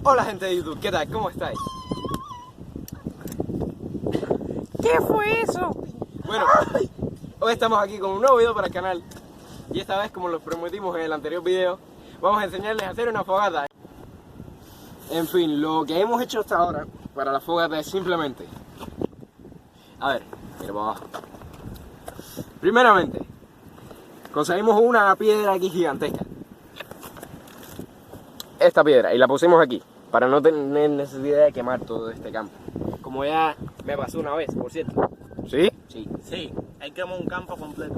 Hola gente de YouTube, ¿qué tal? ¿Cómo estáis? ¿Qué fue eso? Bueno, hoy estamos aquí con un nuevo video para el canal. Y esta vez, como los prometimos en el anterior video, vamos a enseñarles a hacer una fogata. En fin, lo que hemos hecho hasta ahora para la fogata es simplemente... A ver, mira para abajo. Primeramente, conseguimos una piedra aquí gigantesca. Esta piedra, y la pusimos aquí, para no tener necesidad de quemar todo este campo. Como ya me pasó una vez, por cierto. ¿Sí? Sí, hay que quemar un campo completo.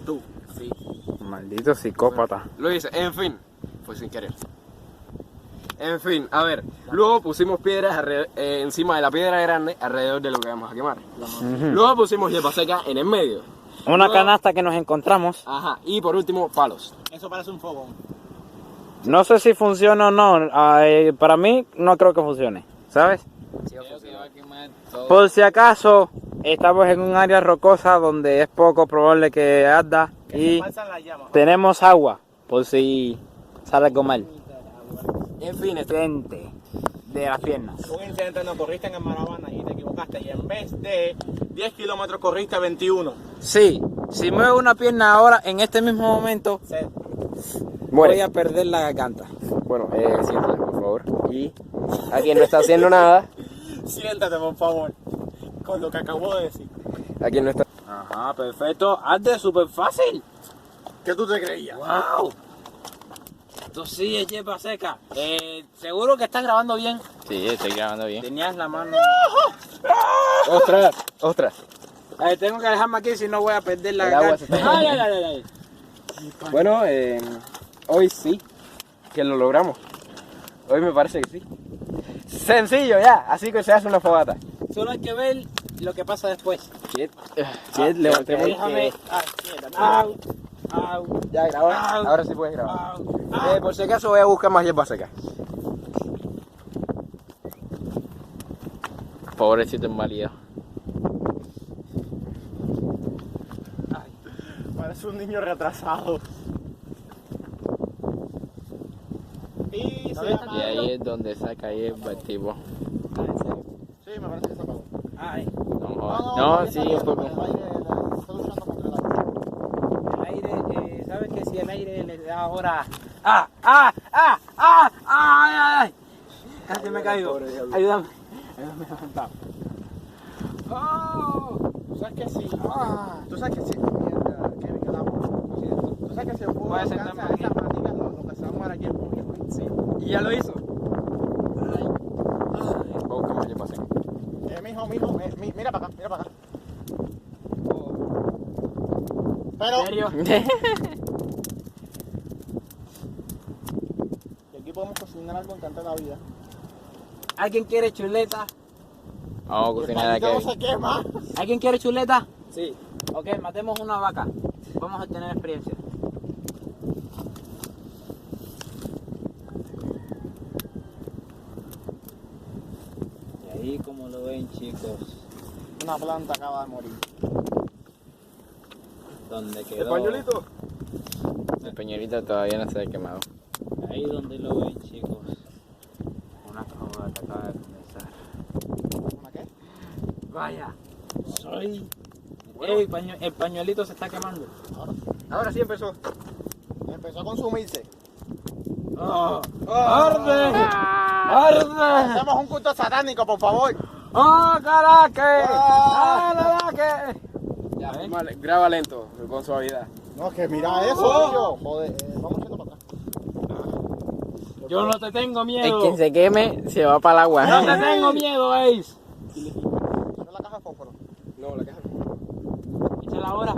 Tú. Sí. Maldito psicópata. Lo hice, en fin, fue sin querer. En fin, a ver, luego pusimos piedras encima de la piedra grande, alrededor de lo que vamos a quemar. Luego pusimos hierba seca en el medio. Una Luego- canasta que nos encontramos. Ajá, y por último, palos. Eso parece un fogón. No sé si funciona o no. Para mí no creo que funcione. ¿Sabes? Por si acaso estamos en un área rocosa donde es poco probable que arda Que y se pasan las llamas. tenemos agua por si sale algo mal. En fin, Frente de las piernas. Un incidente, no corriste en el Maravana y te equivocaste. Y en vez de 10 kilómetros corriste 21. Sí, si muevo una pierna ahora en este mismo momento muere. voy a perder la garganta. Bueno, siéntate, por favor. Y a quien no está haciendo nada, Siéntate, por favor. Con lo que acabo de decir. a quien no está... Ajá, perfecto. Arde súper fácil. ¿Qué tú te creías? ¡Wow! Esto sí es hierba seca. ¿Seguro que estás grabando bien? Sí, estoy grabando bien. Tenías la mano... ¡Ostras! ¡Ostras! tengo que alejarme aquí si no voy a perder la El agua garganta. se está Ay, ay, ay, ay. Bueno, hoy sí que lo logramos. Hoy me parece que sí. Sencillo ya, así que se hace una fogata. Solo hay que ver lo que pasa después. Chet, levantemos. Déjame... Au. Au. Ya grabó. Au. Ahora sí puedes grabar. Au. Por si acaso voy a buscar más hierba seca. Pobrecito inválido. Parece un niño retrasado. Y se llama... Y ahí es donde saca hierba el tipo. Sí, me parece que se apagó. Ay. No, jodas. No, sí, un poco. El aire está luchando contra el aire. El aire, ¿sabes que si el aire le da ahora... ¡Ah! ¡Ah! ¡Ah! ¡Ah! ¡Ay, ay, ay! Casi me he caído. Ayúdame. Ayúdame a levantar. ¡Oh! ¿Tú sabes que sí? ¿Tú sabes que sí? Mierda, Kevin, el agua. ¿Tú sabes que si el fuego Puede alcanza sentarme aquí. esas maticas, lo que se va a mover aquí es pollo? Sí. ¿Y ya lo hizo? Voy a buscar más hierba seca. Mijo, mira para acá, mira para acá. Pero, ¿En serio? y aquí podemos cocinar algo encantado de la vida. ¿Alguien quiere chuleta? Vamos a Y el cocinar a palito no Kevin. se quema. ¿Alguien quiere chuleta? Sí. Ok, matemos una vaca. Vamos a tener experiencia. Y ahí como lo ven, chicos, Una planta acaba de morir. donde ¿El quedó. pañuelito? El pañuelito todavía no se ha quemado. Ahí donde lo ven, chicos. Una fogata acaba de comenzar. ¿Una qué? Vaya, soy. Ey, el pañuelito se está quemando. Ahora sí empezó. Empezó a consumirse. ¡Oh! ¡Arde! ¡Arde! Hacemos un culto satánico, por favor. ¡Oh, caraque! Ah. ¡Ah, caraque! Ya, ¿ven? vale, graba lento, con suavidad. No, que mira eso, tío. Joder, vamos echando para atrás. Yo no te tengo El miedo. que se queme se va para el agua. No te tengo miedo, Ace. ¿Esa es la caja de fósforo? No, la caja. Échala ahora.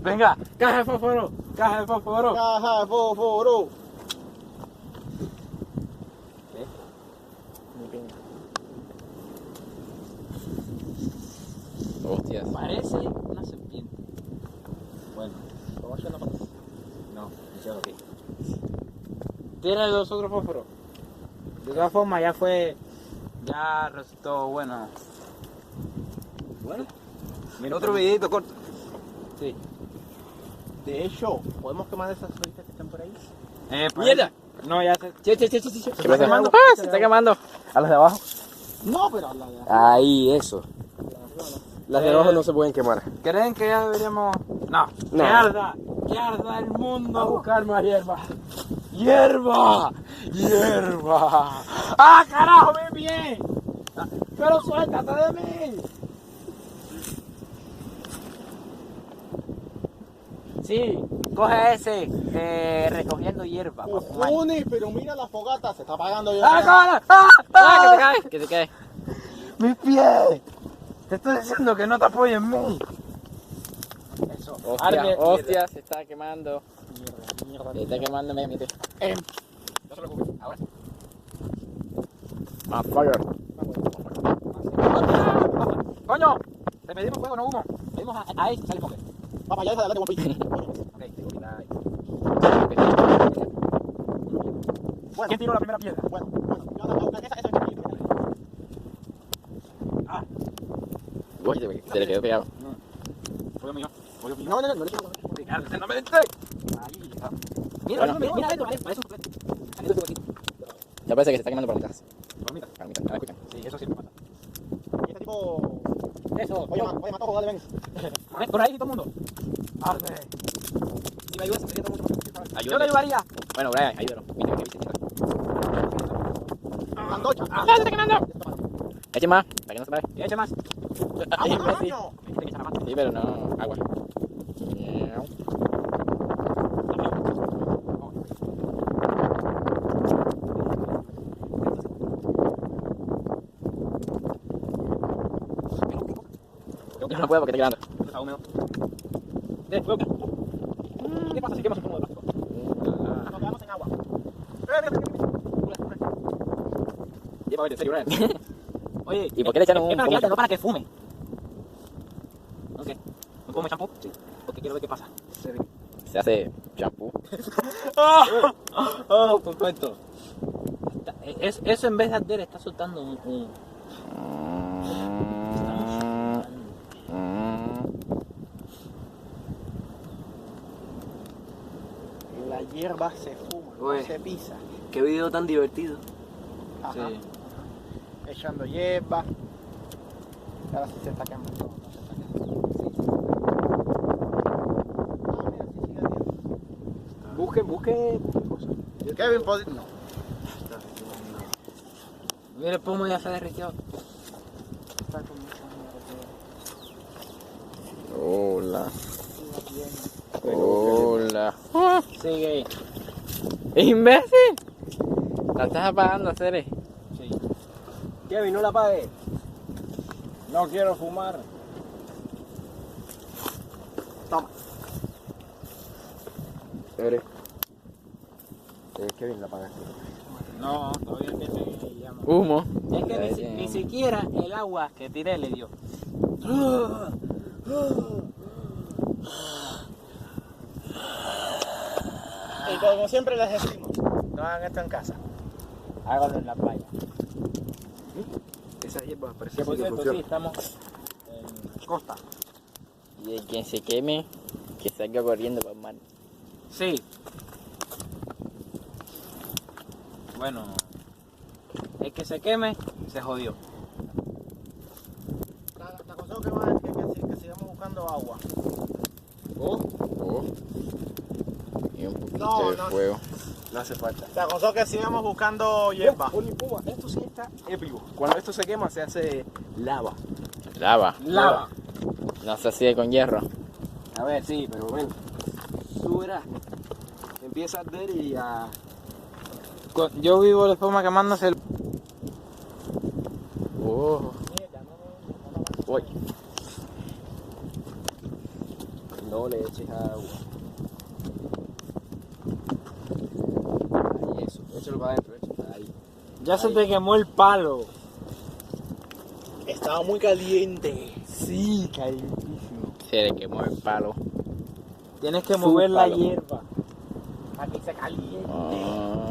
Venga, caja de fósforo. Caja de fósforo. Caja de fósforo. Hostias. Parece una serpiente. Bueno, Vamos echando para atrás. no, eso aquí. Tiene los otros fósforos. De todas formas, ya fue. Ya resultó bueno. Bueno, mira otro videito corto. Sí. De hecho, ¿podemos quemar esas floritas que están por ahí? Parece- ¡Mierda! No, ya se... Che. ¿Qué pasa? ¡Ah! Se está quemando. ¿A los de abajo? No, pero la de Ahí, eso. Las de abajo no se pueden quemar. ¿Creen que ya deberíamos...? No. No. Que arda el mundo a buscar más hierba. ¡Hierba! ¡Hierba! ¡Ah, carajo, mi pie! ¡Pero suéltate de mí! Sí, coge ese, recogiendo hierba. para fumar. cojones, pero mira la fogata, se está apagando ya. ¡Ah, cara! ¡Ah, que se cae! ¡Mi pie! Te estoy diciendo que no te apoyes en mí. Eso. Hostia, hostia, se está quemando. Se está quemando, mi pie. No se preocupe. Ahora. Motherfucker. ¡Coño! Te pedimos fuego, no humo. Pedimos a él, sale fuego. Papá, ya deja de hablar de One Piece. Ok, tengo que dar ahí. Bueno, ¿Quién tiró la primera piedra? bueno, yo ando a buscar esa es mi Ah, Uy, se le quedó pegado. fue mío. Fue mío. No, no me digas. No me dentre. Ahí está. Mira, Bueno. mira esto, parece un completo. Ya parece que se está quemando por mitad. Por mitad. Por mitad, ahora escuchan. Sí, eso sí me pasa. Y este tipo... Eso, Oye, Matojo, dale, ven. por ahí todo el mundo. Arde. Si me ayudas, sería todo el mundo. Yo le Ayúdame. ayudaría. Bueno, Brian, ayúdalo. Mira que viste. Andocha. ¡Ah, se está quemando! Eche más, para que no se pare. Y eche más. Imbécil. Sí, pero no, agua. Yo no puedo porque está quedando. Está húmedo. Fuego. ¿Qué pasa si quemas un poco de plástico? Nos quedamos en agua. Lleva a ver, en serio, Brian. Oye, ¿Y por qué le echaron un para que poco? no para que fume. Ok. ¿Me pongo champú? Sí. Porque quiero ver qué pasa. Se hace champú. Oh, perfecto. Eso en vez de arder está soltando un... La hierba se fuma, Oye. no se pisa. Qué video tan divertido. Ajá. Sí. Echando hierba. Y ahora sí se está quemando. No se está quemando. Ah, mira, sí sigue ardiendo. Busque. Kevin, no. Mira el pomo ya se derritió. Está con mucha Hola. Hola. Sigue. ¡Imbécil! La estás apagando, Cere. Sí. Kevin, no la apague. No quiero fumar. Toma. Kevin, la apaga. No, todavía empieza y llama. Humo. Es que ni siquiera el agua que tiré le dio. Y como siempre les decimos, no hagan esto en casa. Hágalo en la playa. Esa hierba parece Que por que cierto, sí, funciona. estamos en costa. Y el quien se queme, que salga corriendo para el mar. Sí. Bueno, el que se queme, se jodió. Te aconsejo que sigamos buscando agua. Oh. Y un poquito No, de no. fuego. No hace falta. Te aconsejo que sigamos buscando hierba. Oye, Puma, esto sí está épico. Cuando esto se quema se hace lava. Lava. Lava. No se hacía con hierro. A ver, sí, pero bueno. Tú verás. Empieza a arder y a... Yo vivo de forma quemándose el... Oh. Uy. No le eches agua. Ahí, eso. Échalo para adentro, échalo. Ahí. Ya se te quemó el palo. Estaba muy caliente. Sí, calientísimo. Se le quemó el palo. Tienes que mover la palo. hierba. Para que se caliente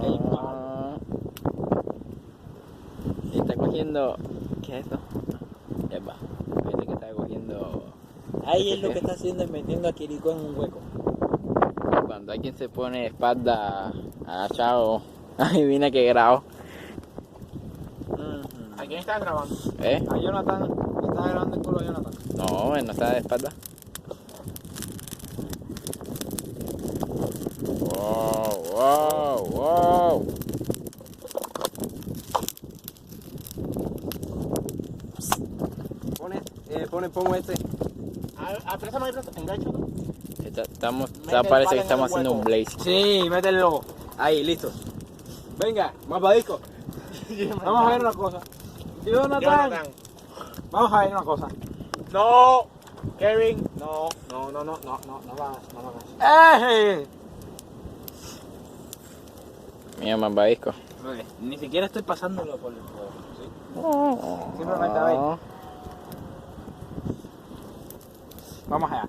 el palo. Está cogiendo. ¿Qué es esto? Hierba. Parece que está cogiendo. Ahí es lo que está haciendo es metiendo a Kiriko en un hueco. Cuando alguien se pone espalda agachado Adivina que grabo. ¿A quién estás grabando? A Jonathan, me está grabando el culo a Jonathan. No, él no está de espalda. Wow. Pongo este. Préstame el engancho. Parece que estamos haciendo un blaze. Sí, mételo. Ahí, listo. Venga, mapa disco. Vamos a ver una cosa. Jonathan. Vamos a ver una cosa. No, Kevin, no lo hagas. Mira, más disco. Ni siquiera estoy pasándolo por el juego. ¿Sí? Simplemente a ver. Vamos allá.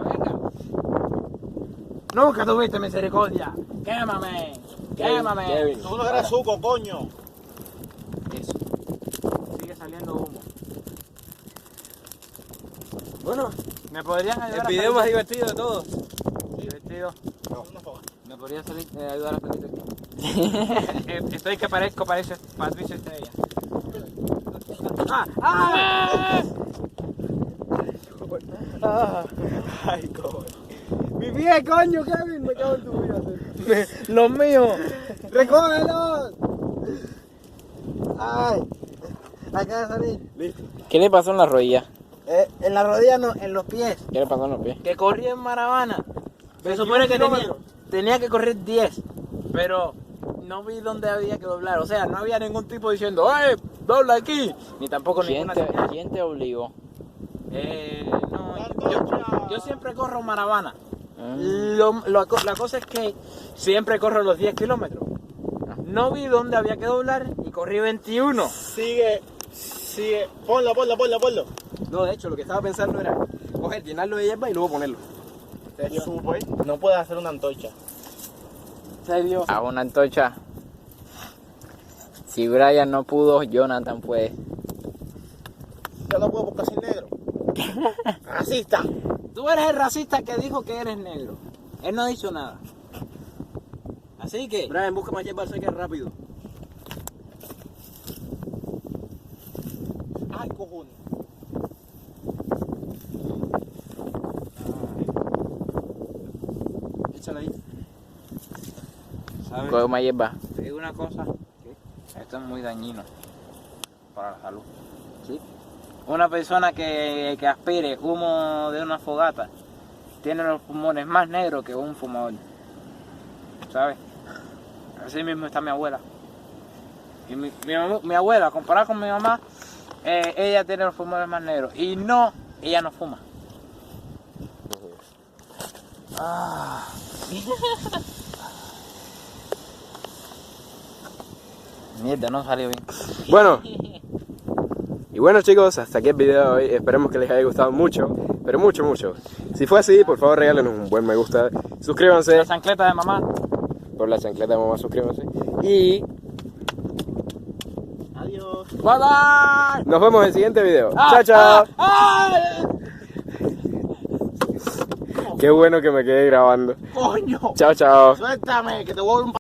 Venga. Nunca tuviste misericordia. Quémame. Kevin. Tú no eres suco, coño. Eso. Sigue saliendo humo. Bueno, ¿Me podrían ayudar el a video salir más de- divertido de todos. divertido? Una fogata. ¿Me podrías ayudar a salir de aquí? Estoy que parece Patricia Estrella. Ay, coño. Mi pie, coño, Kevin, me cago en tu vida. ¡Los míos! ¡Recógelos! Ay, acaba de salir. Listo. ¿Qué le pasó en la rodilla? En la rodilla no, en los pies. ¿Qué le pasó en los pies? Que corría en Maravana. Se supone que tenía que correr 10, pero no vi dónde había que doblar. O sea, no había ningún tipo diciendo, ¡eh! ¡Dobla aquí! Ni tampoco ninguna señal. ¿Quién te obligó? Yo siempre corro Maravana. Ah. La cosa es que siempre corro los 10 kilómetros. No vi dónde había que doblar y corrí 21. Sigue. Ponlo. No, de hecho, lo que estaba pensando era coger, llenarlo de hierba y luego ponerlo. ¿Serio? No puedes hacer una antorcha. ¿Serio? A una antorcha. Si Brian no pudo, Jonathan puede. Yo no puedo buscar sin negro. Racista. Tú eres el racista que dijo que eres negro. Él no dicho nada. Así que... Brian, busca más hierba seca rápido. Ay, cojones. Échala ahí. ¿Sabes? Coge más hierba. Te digo una cosa. Esto es muy dañino para la salud. ¿Sí? Una persona que aspire humo de una fogata tiene los pulmones más negros que un fumador. ¿Sabes? Así mismo está mi abuela. Y mi abuela, comparada con mi mamá, ella tiene los pulmones más negros. Y no, ella no fuma. Mierda, no salió bien. Bueno. Y bueno, chicos, hasta aquí el video de hoy. Esperemos que les haya gustado mucho, pero mucho. Si fue así, por favor regálenos un buen me gusta. Suscríbanse. La chancleta de mamá. Por la chancleta de mamá, suscríbanse. Y Adiós. Bye bye. nos vemos en el siguiente video. Chao. Qué bueno que me quedé grabando. Coño. Chao. Suéltame, que te voy a